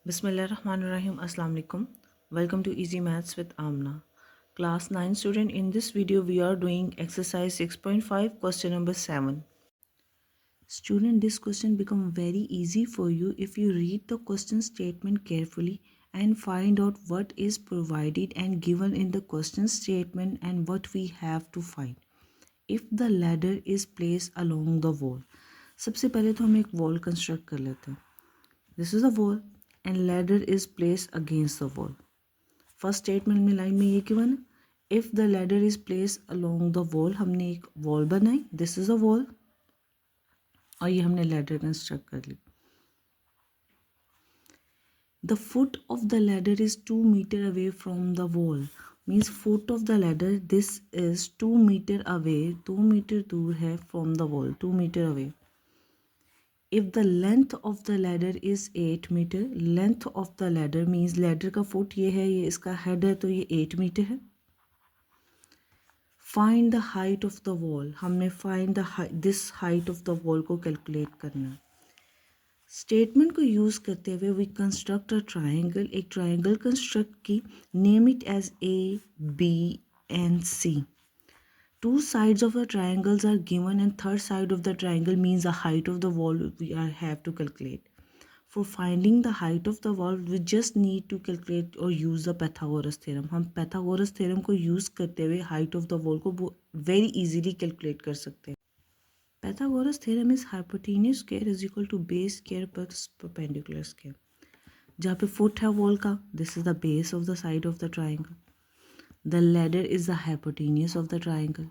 Bismillahirrahmanirrahim. Assalamu alaikum. Welcome to Easy Maths with Amna. Class 9 student, in this video we are doing exercise 6.5 question number 7. Student, this question become very easy for you if you read the question statement carefully and find out what is provided and given in the question statement and what we have to find. If the ladder is placed along the wall. सबसे पहले तो हम एक wall construct कर लेते हैं. This is a wall and ladder is placed against the wall. First statement में line में ये क्या बना? If the ladder is placed along the wall, हमने एक wall बनाई. This is a wall. और ये हमने ladder construct कर ली. The foot of the ladder is 2 meter away from the wall. Means foot of the ladder, this is 2 meter away. 2 meter दूर है from the wall. 2 meter away. If the length of the ladder is 8 meter, length of the ladder means ladder का foot ये है, ये इसका head है, तो ये 8 meter है. Find the height of the wall. हमने find the this height of the wall को calculate करना. Statement को use करते हुए we construct a triangle. एक triangle construct की, name it as A, B and C. Two sides of the triangles are given and third side of the triangle means the height of the wall we have to calculate. For finding the height of the wall we just need to calculate or use the Pythagoras theorem. हम Pythagoras theorem को use करते हुए height of the wall को very easily calculate कर सकते हैं. Pythagoras theorem is hypotenuse square is equal to base square plus perpendicular square. जहाँ पे foot है wall का, this is the base of the side of the triangle. The ladder is the hypotenuse of the triangle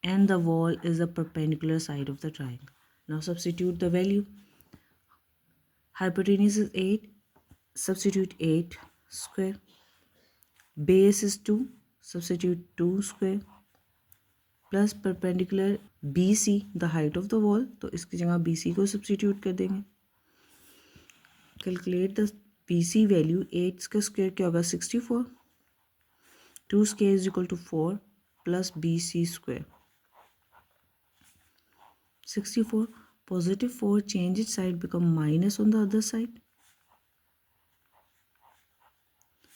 and the wall is the perpendicular side of the triangle. Now substitute the value. Hypotenuse is 8. Substitute 8 square. Base is 2. Substitute 2 square. Plus perpendicular BC, the height of the wall. तो इसकी जगह BC को substitute कर देंगे. Calculate the BC value. 8 का square क्या होगा? 64. 2 square is equal to 4 plus BC square. 64. Positive 4 change its side become minus on the other side.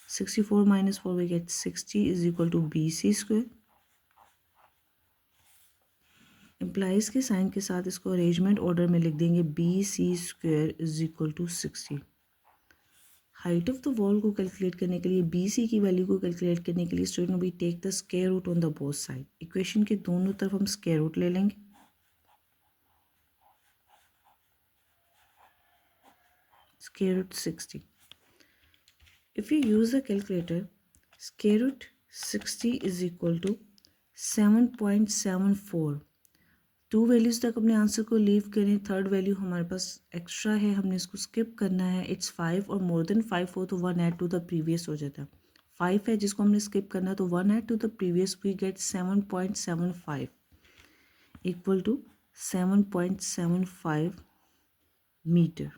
64 minus 4 we get 60 is equal to BC square. Implies के sign के साथ इसको arrangement order में लिख देंगे BC square is equal to 60. Height of the wall को calculate करने के लिए BC की वैल्यू को कैलकुलेट करने के लिए student we take the square root on the both side. Equation के दोनों तरफ हम स्क्वायर रूट ले लेंगे. Square root 60. If you use the calculator, square root 60 is equal to 7.74. To values तक अपने आंसर को लीव करें. थर्ड वैल्यू हमारे पास एक्स्ट्रा है, हमने इसको स्किप करना है. इट्स 5 और मोर देन 5 हो तो 1 ऐड टू द प्रीवियस हो जाता है. 5 है जिसको हमने स्किप करना है तो 1 add to the previous we get 7.75 equal to 7.75 metre.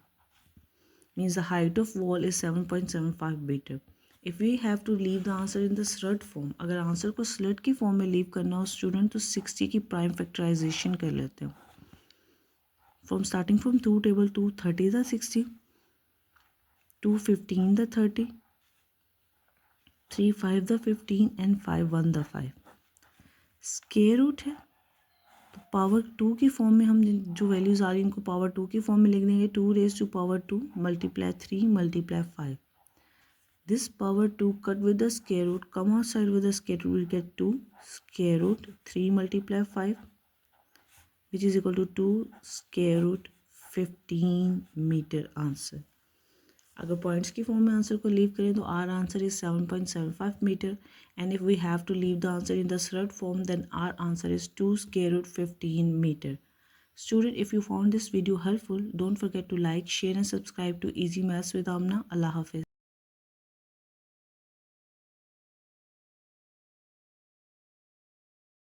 Means the height of wall is 7.75 meter. If we have to leave the answer in the slut form, अगर आंसर को slut की फॉर्म में leave करना हो student तो 60 की prime factorisation कर लेते हैं. From starting from 2 table 2 30 the 60, 2 15 the 30, 3 5 the 15 and 5 1 the 5. Square root है तो पावर 2 की फॉर्म में हम जो वैल्यूज आ रही हैं उनको पावर 2 की फॉर्म में लिख देंगे. 2 raised to power 2 multiply 3 multiply 5. This power 2 cut with the square root, come outside with the square root, we get 2 square root 3 multiply 5 which is equal to 2 square root 15 meter answer. अगर points की form में answer को leave करें तो our answer is 7.75 metre and if we have to leave the answer in the surd form then our answer is 2 square root 15 meter. Student, if you found this video helpful, don't forget to like, share and subscribe to Easy Maths with Amna. Allah Hafiz.